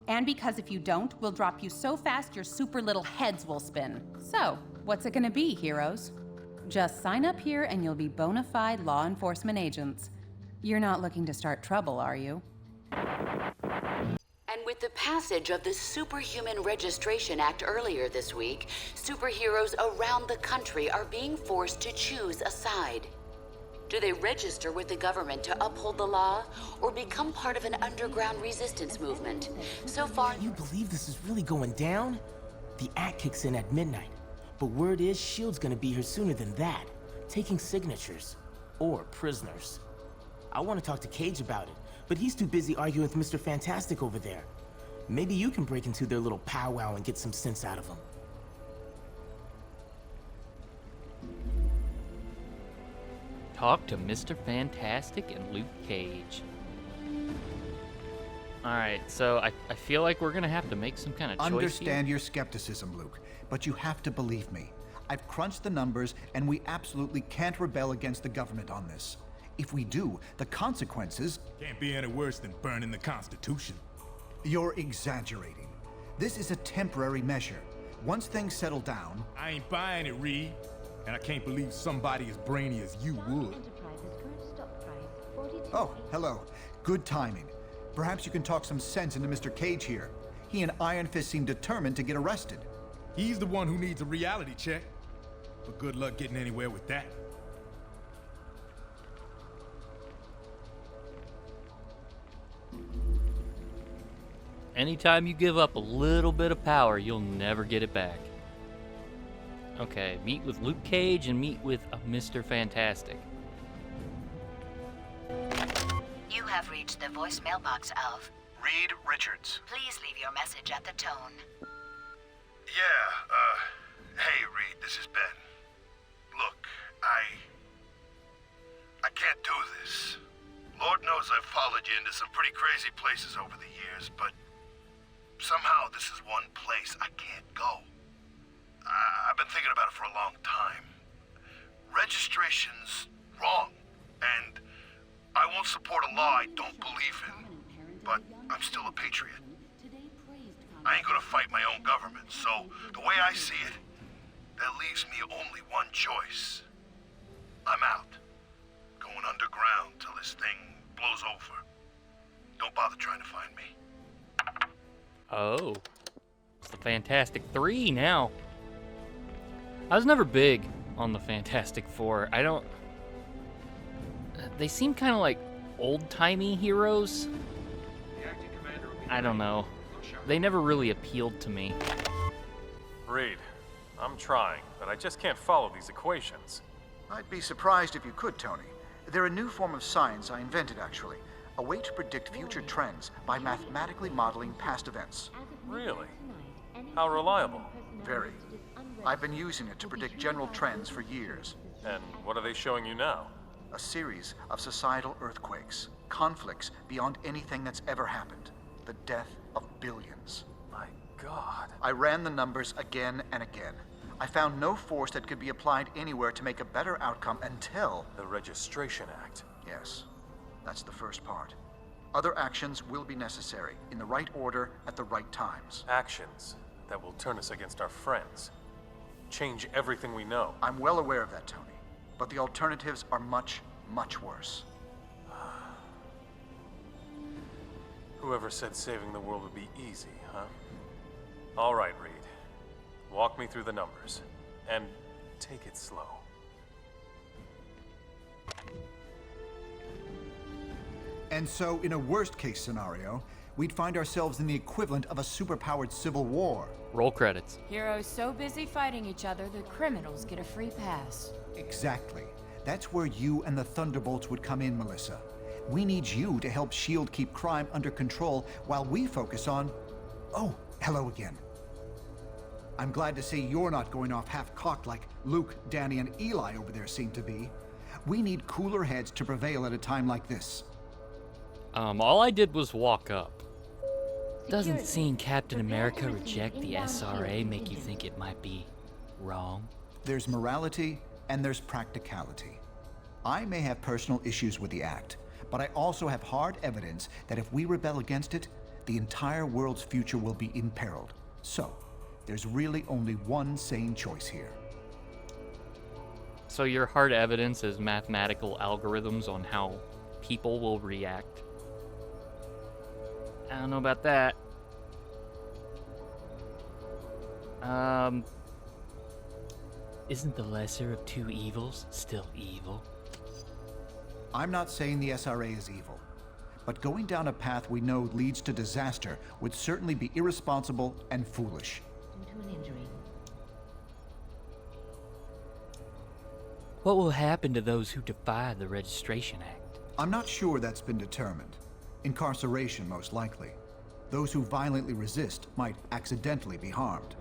And because if you don't, we'll drop you so fast your super little heads will spin. So, what's it gonna be, heroes? Just sign up here and you'll be bona fide law enforcement agents. You're not looking to start trouble, are you? And with the passage of the Superhuman Registration Act earlier this week, superheroes around the country are being forced to choose a side. Do they register with the government to uphold the law, or become part of an underground resistance movement? So far... Can you believe this is really going down? The act kicks in at midnight, but word is S.H.I.E.L.D's gonna be here sooner than that, taking signatures. Or prisoners. I want to talk to Cage about it, but he's too busy arguing with Mr. Fantastic over there. Maybe you can break into their little powwow and get some sense out of them. Talk to Mr. Fantastic and Luke Cage. Alright, so I feel like we're gonna have to make some kind of choice Understand here. your skepticism, Luke, but you have to believe me. I've crunched the numbers, and we absolutely can't rebel against the government on this. If we do, the consequences... Can't be any worse than burning the Constitution. You're exaggerating. This is a temporary measure. Once things settle down... I ain't buying it, Reed. And I can't believe somebody as brainy as you would. Oh, hello. Good timing. Perhaps you can talk some sense into Mr. Cage here. He and Iron Fist seem determined to get arrested. He's the one who needs a reality check. But good luck getting anywhere with that. Anytime you give up a little bit of power, you'll never get it back. Okay, meet with Luke Cage and meet with Mr. Fantastic. You have reached the voicemail box of Reed Richards. Please leave your message at the tone. Yeah, hey Reed, this is Ben. Look, I can't do this. Lord knows I've followed you into some pretty crazy places over the years, but somehow this is one place I can't go. I've been thinking about it for a long time. Registration's wrong, and I won't support a law I don't believe in, but I'm still a patriot. I ain't gonna fight my own government, so the way I see it, that leaves me only one choice. I'm out. Going underground till this thing blows over. Don't bother trying to find me. Oh, it's the Fantastic 3 now. I was never big on the Fantastic Four. They seem kind of like old-timey heroes. I don't know. They never really appealed to me. Reed, I'm trying, but I just can't follow these equations. I'd be surprised if you could, Tony. They're a new form of science I invented, actually. A way to predict future trends by mathematically modeling past events. Really? How reliable? Very. I've been using it to predict general trends for years. And what are they showing you now? A series of societal earthquakes, conflicts beyond anything that's ever happened. The death of billions. My God. I ran the numbers again and again. I found no force that could be applied anywhere to make a better outcome until... The Registration Act. Yes, that's the first part. Other actions will be necessary, in the right order, at the right times. Actions that will turn us against our friends. Change everything we know. I'm well aware of that, Tony. But the alternatives are much, much worse. Whoever said saving the world would be easy, huh? All right, Reed. Walk me through the numbers. And take it slow. And so, in a worst-case scenario, we'd find ourselves in the equivalent of a superpowered civil war. Roll credits. Heroes so busy fighting each other, the criminals get a free pass. Exactly. That's where you and the Thunderbolts would come in, Melissa. We need you to help S.H.I.E.L.D. keep crime under control while we focus on... Oh, hello again. I'm glad to see you're not going off half-cocked like Luke, Danny, and Eli over there seem to be. We need cooler heads to prevail at a time like this. All I did was walk up. Doesn't seeing Captain America reject the SRA make you think it might be wrong? There's morality and there's practicality. I may have personal issues with the act, but I also have hard evidence that if we rebel against it, the entire world's future will be imperiled. So, there's really only one sane choice here. So your hard evidence is mathematical algorithms on how people will react? I don't know about that. Isn't the lesser of two evils still evil? I'm not saying the SRA is evil, but going down a path we know leads to disaster would certainly be irresponsible and foolish. Due to an injury. What will happen to those who defy the Registration Act? I'm not sure that's been determined. Incarceration, most likely. Those who violently resist might accidentally be harmed.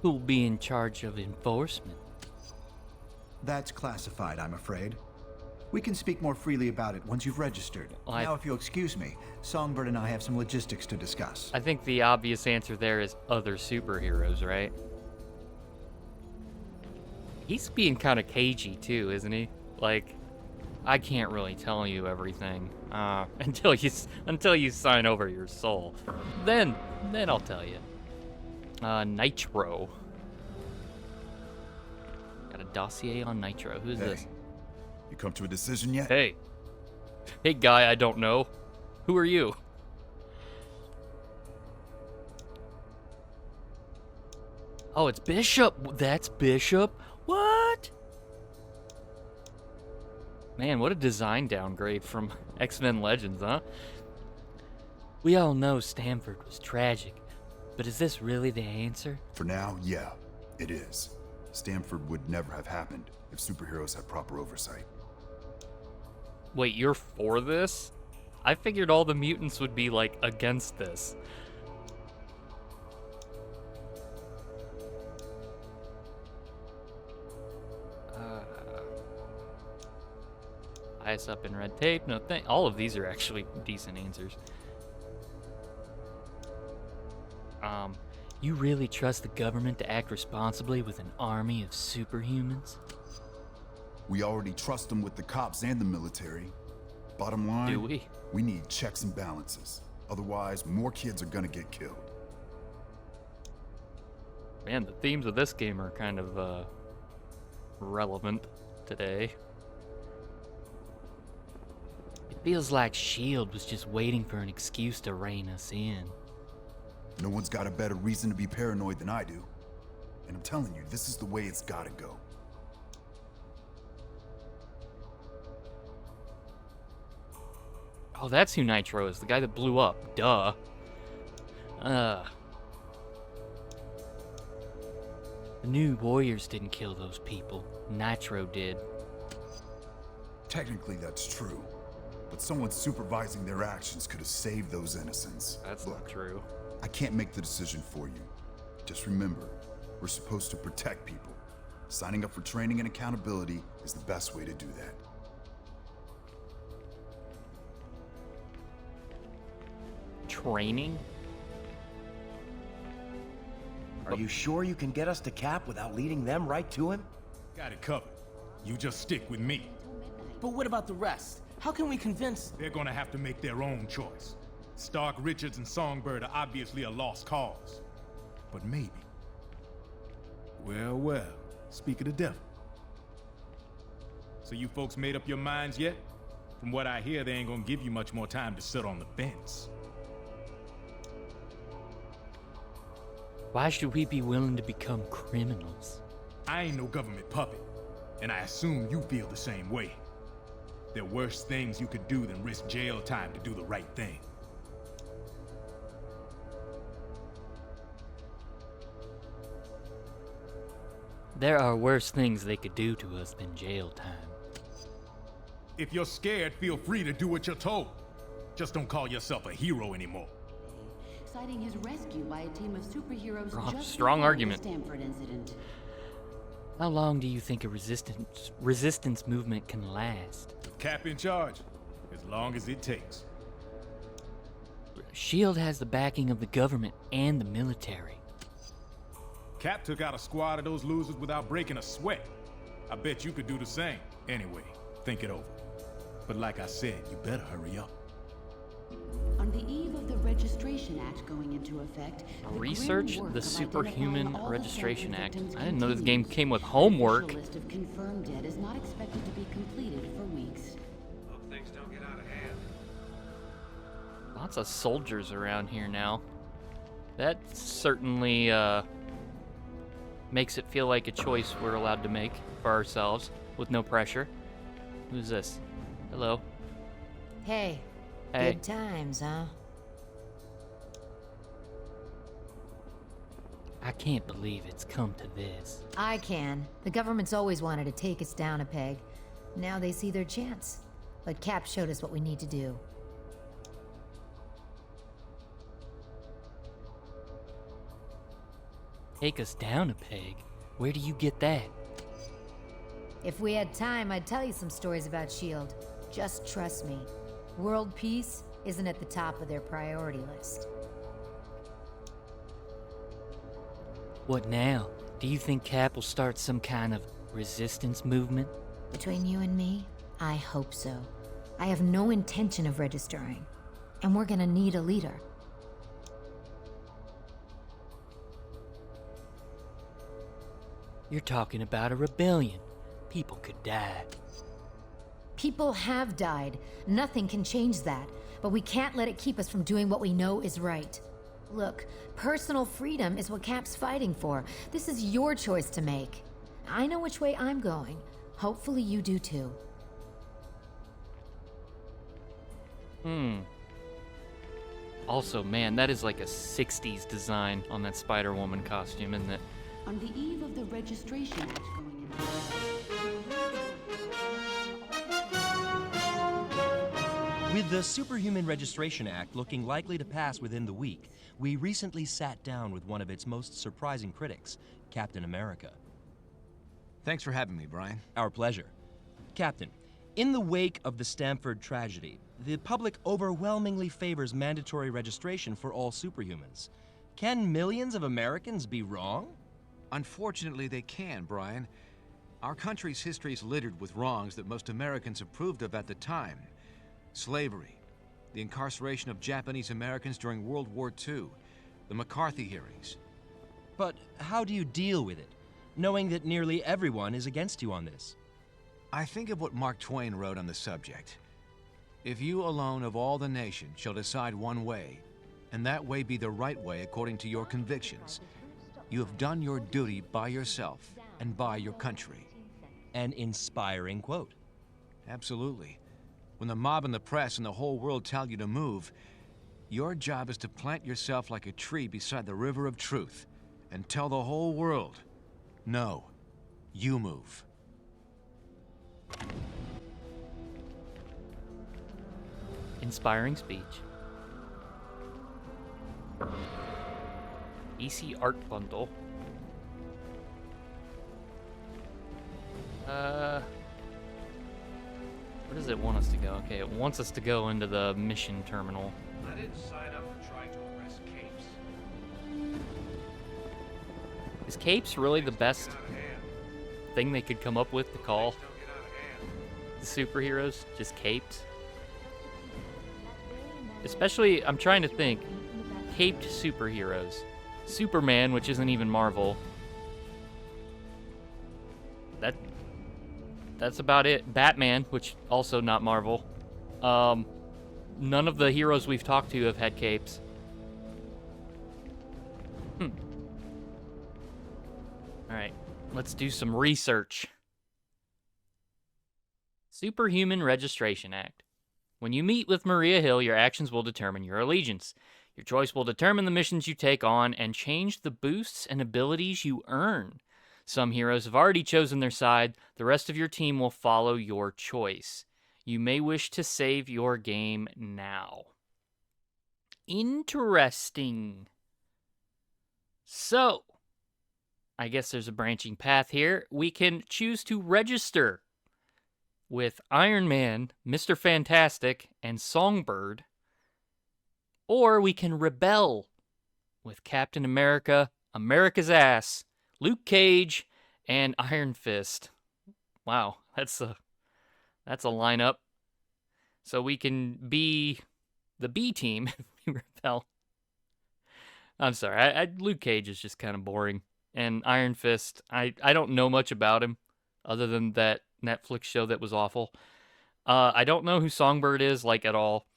Who will be in charge of enforcement? That's classified, I'm afraid. We can speak more freely about it once you've registered. Now, if you'll excuse me, Songbird and I have some logistics to discuss. I think the obvious answer there is other superheroes, right? He's being kind of cagey too, isn't he? Like, I can't really tell you everything until you sign over your soul. Then I'll tell you. Nitro. Got a dossier on Nitro. Who's this? You come to a decision yet? Hey. Hey, guy I don't know. Who are you? Oh, it's Bishop. That's Bishop. What? Man, what a design downgrade from X-Men Legends, huh? We all know Stanford was tragic, but is this really the answer? For now, yeah, it is. Stanford would never have happened if superheroes had proper oversight. Wait, you're for this? I figured all the mutants would be, like, against this. Eyes up in red tape. No, all of these are actually decent answers. You really trust the government to act responsibly with an army of superhumans? We already trust them with the cops and the military. Bottom line, do we? We need checks and balances. Otherwise, more kids are gonna get killed. Man, the themes of this game are kind of relevant today. It feels like S.H.I.E.L.D. was just waiting for an excuse to rein us in. No one's got a better reason to be paranoid than I do. And I'm telling you, this is the way it's gotta go. Oh, that's who Nitro is, the guy that blew up. Duh. The new Warriors didn't kill those people. Nitro did. Technically, that's true. But someone supervising their actions could have saved those innocents. That's Look, not true. I can't make the decision for you. Just remember, we're supposed to protect people. Signing up for training and accountability is the best way to do that. Training? Are you sure you can get us to Cap without leading them right to him? Got it covered. You just stick with me. But what about the rest? How can we convince... They're gonna have to make their own choice. Stark, Richards, and Songbird are obviously a lost cause. But maybe. Well, speak of the devil. So you folks made up your minds yet? From what I hear, they ain't gonna give you much more time to sit on the fence. Why should we be willing to become criminals? I ain't no government puppet, and I assume you feel the same way. There are worse things you could do than risk jail time to do the right thing. There are worse things they could do to us than jail time. If you're scared, feel free to do what you're told. Just don't call yourself a hero anymore. Citing his rescue by a team of superheroes just strong before argument. the Stanford incident. How long do you think a resistance movement can last? With Cap in charge, as long as it takes. S.H.I.E.L.D. has the backing of the government and the military. Cap took out a squad of those losers without breaking a sweat. I bet you could do the same. Anyway, think it over. But like I said, you better hurry up. On the eve of the Registration Act going into effect, Research the Superhuman Registration Act. I didn't know this game continues. came with homework. The list of confirmed dead is not expected to be completed for weeks. Hope things don't get out of hand. Lots of soldiers around here now. That certainly makes it feel like a choice we're allowed to make for ourselves with no pressure. Who's this? Hello. Hey. Hey. Good times, huh? I can't believe it's come to this. I can. The government's always wanted to take us down a peg. Now they see their chance. But Cap showed us what we need to do. Take us down a peg? Where do you get that? If we had time, I'd tell you some stories about S.H.I.E.L.D. Just trust me. World peace isn't at the top of their priority list. What now? Do you think Cap will start some kind of resistance movement? Between you and me, I hope so. I have no intention of registering. And we're gonna need a leader. You're talking about a rebellion. People could die. People have died. Nothing can change that. But we can't let it keep us from doing what we know is right. Look, personal freedom is what Cap's fighting for. This is your choice to make. I know which way I'm going. Hopefully you do too. Also, man, that is like a 60s design on that Spider-Woman costume, isn't it? On the eve of the Registration Act going into effect. With the Superhuman Registration Act looking likely to pass within the week, we recently sat down with one of its most surprising critics, Captain America. Thanks for having me, Brian. Our pleasure. Captain, in the wake of the Stamford tragedy, the public overwhelmingly favors mandatory registration for all superhumans. Can millions of Americans be wrong? Unfortunately, they can, Brian. Our country's history is littered with wrongs that most Americans approved of at the time. Slavery, the incarceration of Japanese Americans during World War II, the McCarthy hearings. But how do you deal with it, knowing that nearly everyone is against you on this? I think of what Mark Twain wrote on the subject. If you alone of all the nation shall decide one way, and that way be the right way according to your convictions, you have done your duty by yourself and by your country. An inspiring quote. Absolutely. When the mob and the press and the whole world tell you to move, your job is to plant yourself like a tree beside the river of truth and tell the whole world, no, you move. Inspiring speech. EC Art Bundle. Where does it want us to go? Okay, it wants us to go into the mission terminal. I didn't sign up for trying to arrest Capes. Is Capes really the best thing they could come up with to call the superheroes? Just Capes? Especially, I'm trying to think, caped superheroes. Superman, which isn't even Marvel. That's about it. Batman, which also not Marvel. None of the heroes we've talked to have had capes. Alright, let's do some research. Superhuman Registration Act. When you meet with Maria Hill, your actions will determine your allegiance. Your choice will determine the missions you take on and change the boosts and abilities you earn. Some heroes have already chosen their side. The rest of your team will follow your choice. You may wish to save your game now. Interesting. So, I guess there's a branching path here. We can choose to register with Iron Man, Mr. Fantastic, and Songbird. Or we can rebel with Captain America, America's Ass, Luke Cage, and Iron Fist. Wow, that's a lineup. So we can be the B team if we rebel. I'm sorry, Luke Cage is just kind of boring. And Iron Fist, I don't know much about him other than that Netflix show that was awful. I don't know who Songbird is, like, at all.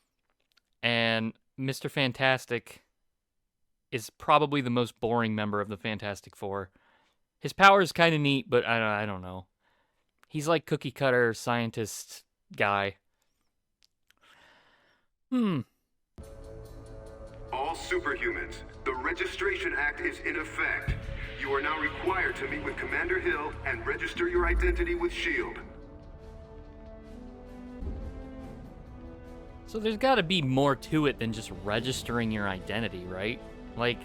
And Mr. Fantastic is probably the most boring member of the Fantastic Four. His power is kind of neat, but I don't know. He's like cookie cutter scientist guy. All superhumans, the Registration Act is in effect. You are now required to meet with Commander Hill and register your identity with S.H.I.E.L.D. So there's got to be more to it than just registering your identity, right? Like,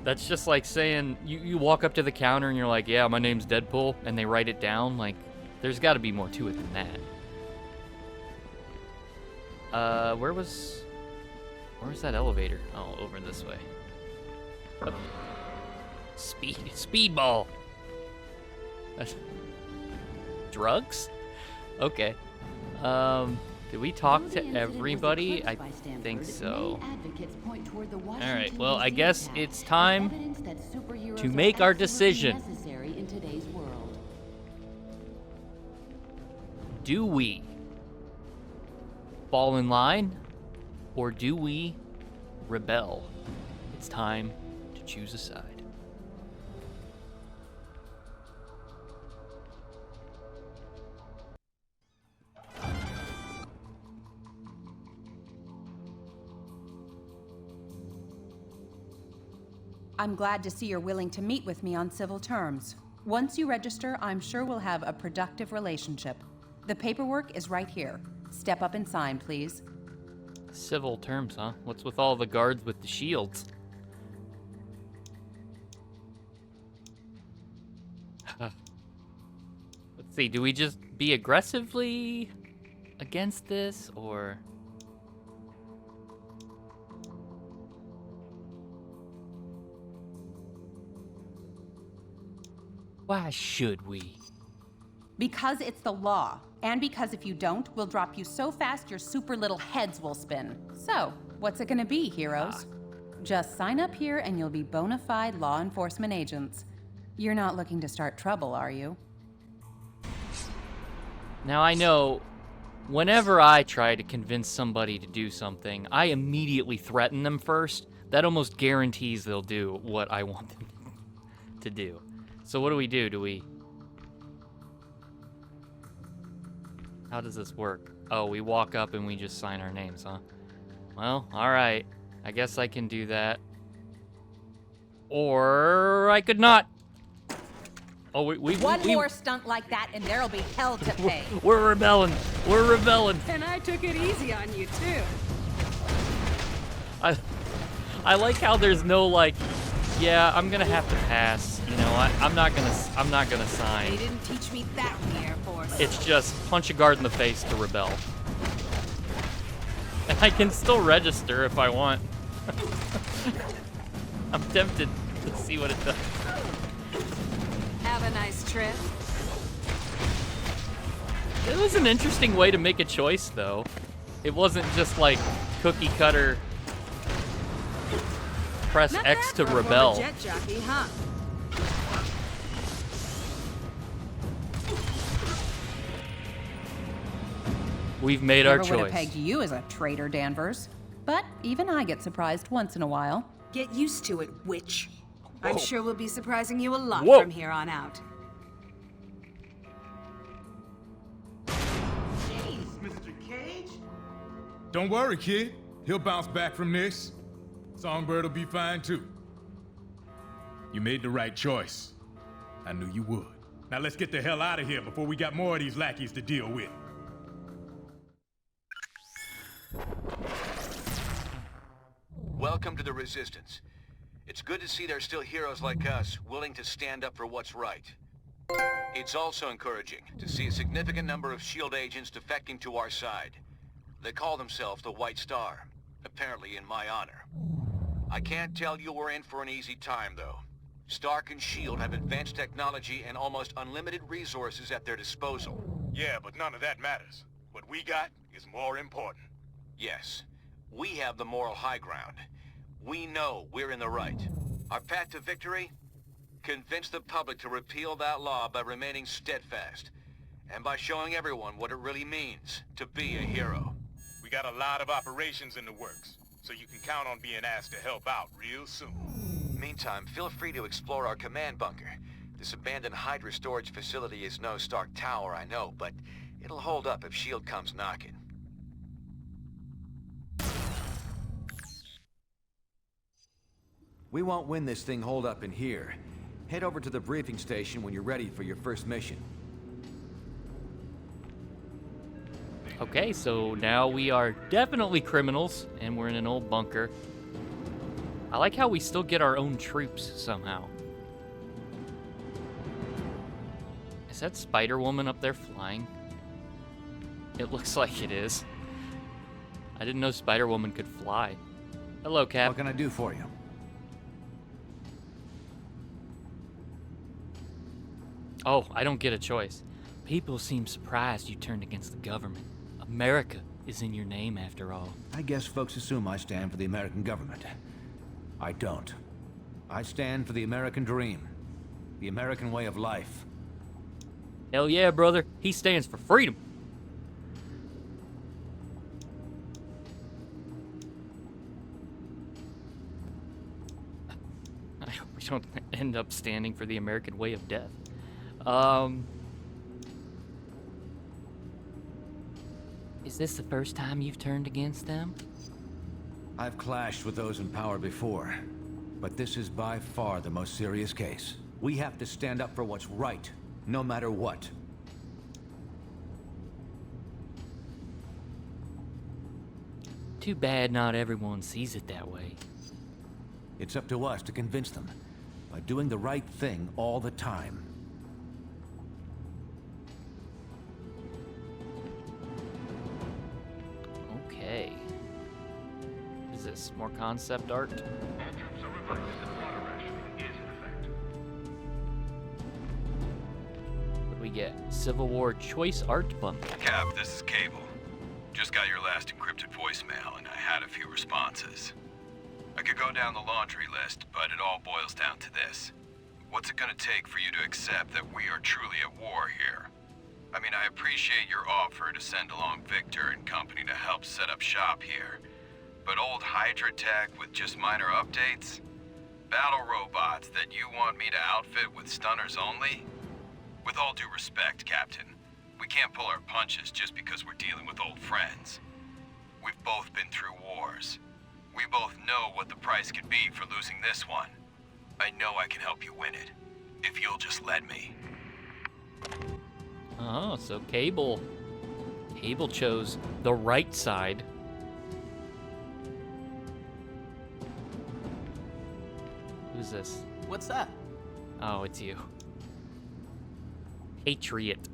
that's just like saying you walk up to the counter and you're like, yeah, my name's Deadpool, and they write it down. Like, there's got to be more to it than that. Where's that elevator? Oh, over this way. Oh. Speedball. Drugs? Okay. Did we talk to everybody? I think so. Alright, well, I guess it's time to make our decision. Do we fall in line, or do we rebel? It's time to choose a side. I'm glad to see you're willing to meet with me on civil terms. Once you register, I'm sure we'll have a productive relationship. The paperwork is right here. Step up and sign, please. Civil terms, huh? What's with all the guards with the shields? Let's see, do we just be aggressively against this, or... Why should we? Because it's the law, and because if you don't, we'll drop you so fast your super little heads will spin. So, what's it gonna be, heroes? Just sign up here and you'll be bona fide law enforcement agents. You're not looking to start trouble, are you? Now I know, whenever I try to convince somebody to do something, I immediately threaten them first. That almost guarantees they'll do what I want them to do. So what do we do? How does this work? Oh, we walk up and we just sign our names, huh? Well, alright. I guess I can do that. Or I could not. Oh, One more stunt like that and there'll be hell to pay. We're rebelling. We're rebelling. And I took it easy on you, too. I like how there's no, like, yeah, I'm gonna have to pass. You know, I'm not gonna sign. They didn't teach me that in the Air Force. It's just punch a guard in the face to rebel. And I can still register if I want. I'm tempted to see what it does. Have a nice trip. It was an interesting way to make a choice, though. It wasn't just like cookie cutter. Press Not X bad to for a rebel. jet jockey, huh? We've made our Never would choice. have pegged you as a traitor, Danvers. But even I get surprised once in a while. Get used to it, witch. I'm sure we'll be surprising you a lot Whoa. from here on out. Jeez, Mr. Cage? Don't worry, kid. He'll bounce back from this. Songbird will be fine, too. You made the right choice. I knew you would. Now let's get the hell out of here before we got more of these lackeys to deal with. Welcome to the Resistance. It's good to see there's still heroes like us willing to stand up for what's right. It's also encouraging to see a significant number of S.H.I.E.L.D. agents defecting to our side. They call themselves the White Star, apparently in my honor. I can't tell you we're in for an easy time, though. Stark and S.H.I.E.L.D. have advanced technology and almost unlimited resources at their disposal. Yeah, but none of that matters. What we got is more important. Yes, we have the moral high ground. We know we're in the right. Our path to victory? Convince the public to repeal that law by remaining steadfast, and by showing everyone what it really means to be a hero. We got a lot of operations in the works, so you can count on being asked to help out real soon. Meantime, feel free to explore our command bunker. This abandoned Hydra storage facility is no Stark Tower, I know, but it'll hold up if S.H.I.E.L.D. comes knocking. We won't win this thing holed up in here. Head over to the briefing station when you're ready for your first mission. Okay, so now we are definitely criminals, and we're in an old bunker. I like how we still get our own troops somehow. Is that Spider-Woman up there flying? It looks like it is. I didn't know Spider-Woman could fly. Hello, Cap. What can I do for you? Oh, I don't get a choice. People seem surprised you turned against the government. America is in your name, after all. I guess folks assume I stand for the American government. I don't. I stand for the American dream. The American way of life. Hell yeah, brother. He stands for freedom. I hope we don't end up standing for the American way of death. Is this the first time you've turned against them? I've clashed with those in power before, but this is by far the most serious case. We have to stand up for what's right, no matter what. Too bad not everyone sees it that way. It's up to us to convince them, by doing the right thing all the time. Okay. Is this more concept art? What do we get? Civil War Choice Art Bump. Cap, this is Cable. Just got your last encrypted voicemail, and I had a few responses. I could go down the laundry list, but it all boils down to this. What's it gonna take for you to accept that we are truly at war here? I mean, I appreciate your offer to send along Victor and company to help set up shop here. But old Hydra tech with just minor updates? Battle robots that you want me to outfit with stunners only? With all due respect, Captain, we can't pull our punches just because we're dealing with old friends. We've both been through wars. We both know what the price could be for losing this one. I know I can help you win it, if you'll just let me. Oh, so Cable chose the right side. Who's this? What's that? Oh, it's you. Patriot.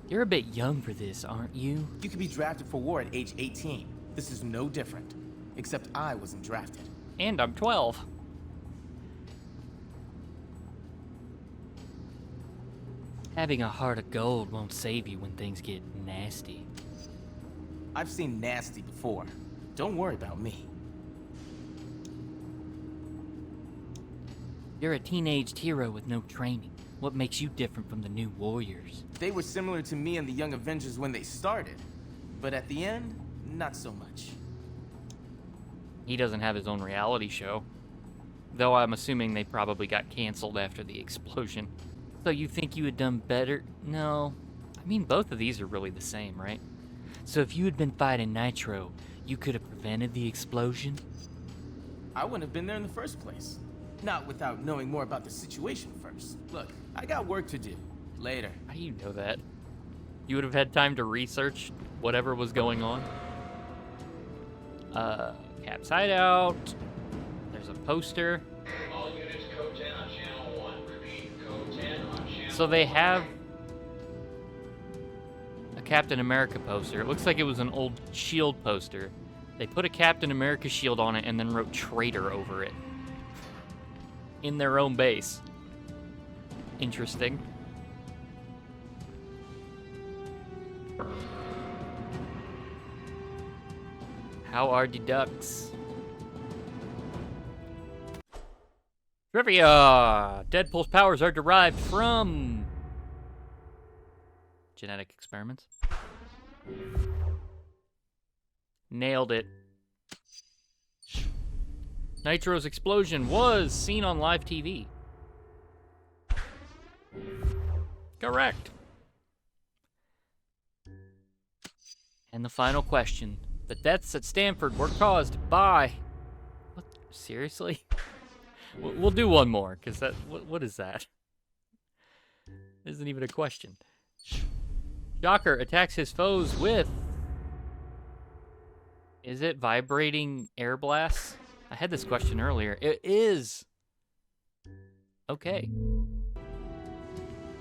You're a bit young for this, aren't you? You could be drafted for war at age 18. This is no different. Except I wasn't drafted. And I'm 12. Having a heart of gold won't save you when things get nasty. I've seen nasty before. Don't worry about me. You're a teenaged hero with no training. What makes you different from the new warriors? They were similar to me and the Young Avengers when they started. But at the end, not so much. He doesn't have his own reality show. Though I'm assuming they probably got canceled after the explosion. So you think you had done better? No. I mean, both of these are really the same, right? So if you had been fighting Nitro, you could have prevented the explosion? I wouldn't have been there in the first place. Not without knowing more about the situation first. Look, I got work to do. Later. How do you know that? You would have had time to research whatever was going on? Cap's hideout. There's a poster. All units, code 10 on channel 1. Repeat, code 10 on channel So they have a Captain America poster. It looks like it was an old S.H.I.E.L.D. poster. They put a Captain America shield on it and then wrote traitor over it. in their own base. Interesting. How are the ducks? Trivia! Deadpool's powers are derived from genetic experiments. Nailed it. Nitro's explosion was seen on live TV. Correct. And the final question. The deaths at Stanford were caused by... What? Seriously? We'll do one more, because that... What is that? Isn't even a question. Shocker attacks his foes with... Is it vibrating air blasts? I had this question earlier. It is. Okay.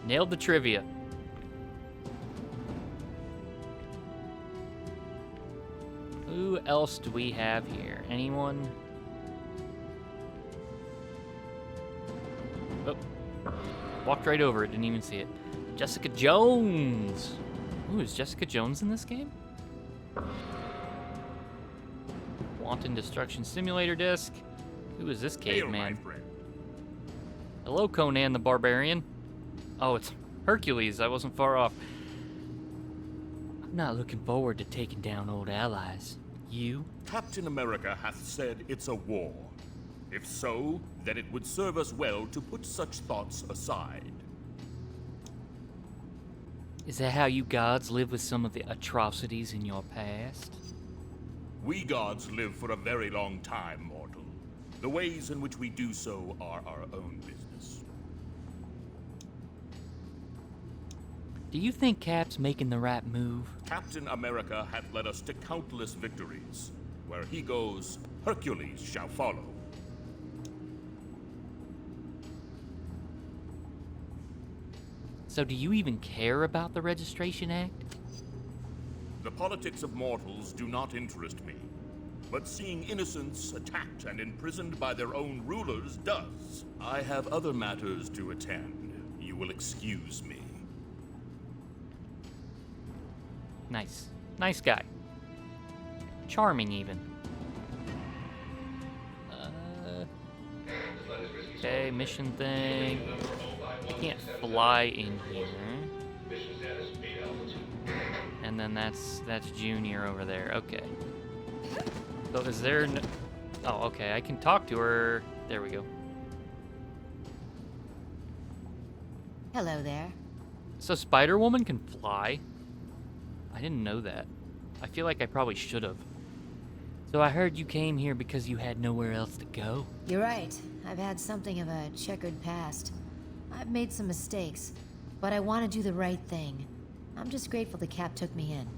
Nailed the trivia. Who else do we have here? Anyone? Oh. Walked right over it, didn't even see it. Jessica Jones. Ooh, is Jessica Jones in this game? Wanton Destruction Simulator disc. Who is this caveman? Hello, Conan the Barbarian. Oh, it's Hercules. I wasn't far off. I'm not looking forward to taking down old allies. You? Captain America hath said it's a war. If so, then it would serve us well to put such thoughts aside. Is that how you gods live with some of the atrocities in your past? We gods live for a very long time, mortal. The ways in which we do so are our own business. Do you think Cap's making the right move? Captain America hath led us to countless victories. Where he goes, Hercules shall follow. So do you even care about the Registration Act? The politics of mortals do not interest me. But seeing innocents attacked and imprisoned by their own rulers does. I have other matters to attend. You will excuse me. Nice. Nice guy. Charming, even. Okay, mission thing. You can't fly in here. And then that's Junior over there. Okay. So is there no... Oh, okay. I can talk to her. There we go. Hello there. So Spider-Woman can fly? I didn't know that. I feel like I probably should have. So I heard you came here because you had nowhere else to go. You're right. I've had something of a checkered past. I've made some mistakes, but I want to do the right thing. I'm just grateful the Cap took me in.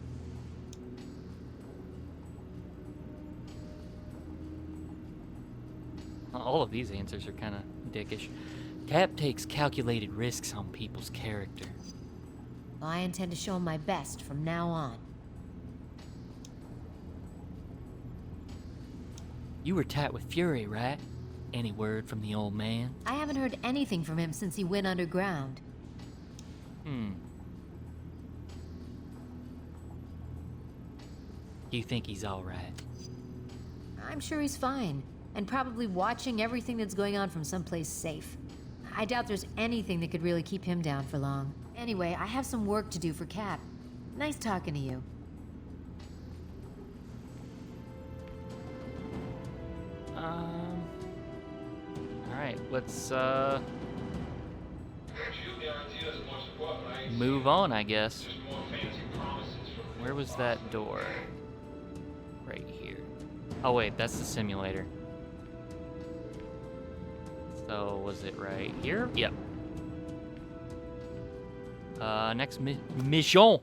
All of these answers are kind of dickish. Cap takes calculated risks on people's character. Well, I intend to show him my best from now on. You were tight with Fury, right? Any word from the old man? I haven't heard anything from him since he went underground. You think he's all right? I'm sure he's fine, and probably watching everything that's going on from someplace safe. I doubt there's anything that could really keep him down for long. Anyway, I have some work to do for Cap. Nice talking to you. Alright, let's, move on, I guess. Where was that door? Right here. Oh wait, that's the simulator. So, was it right here? Yep. Next mission.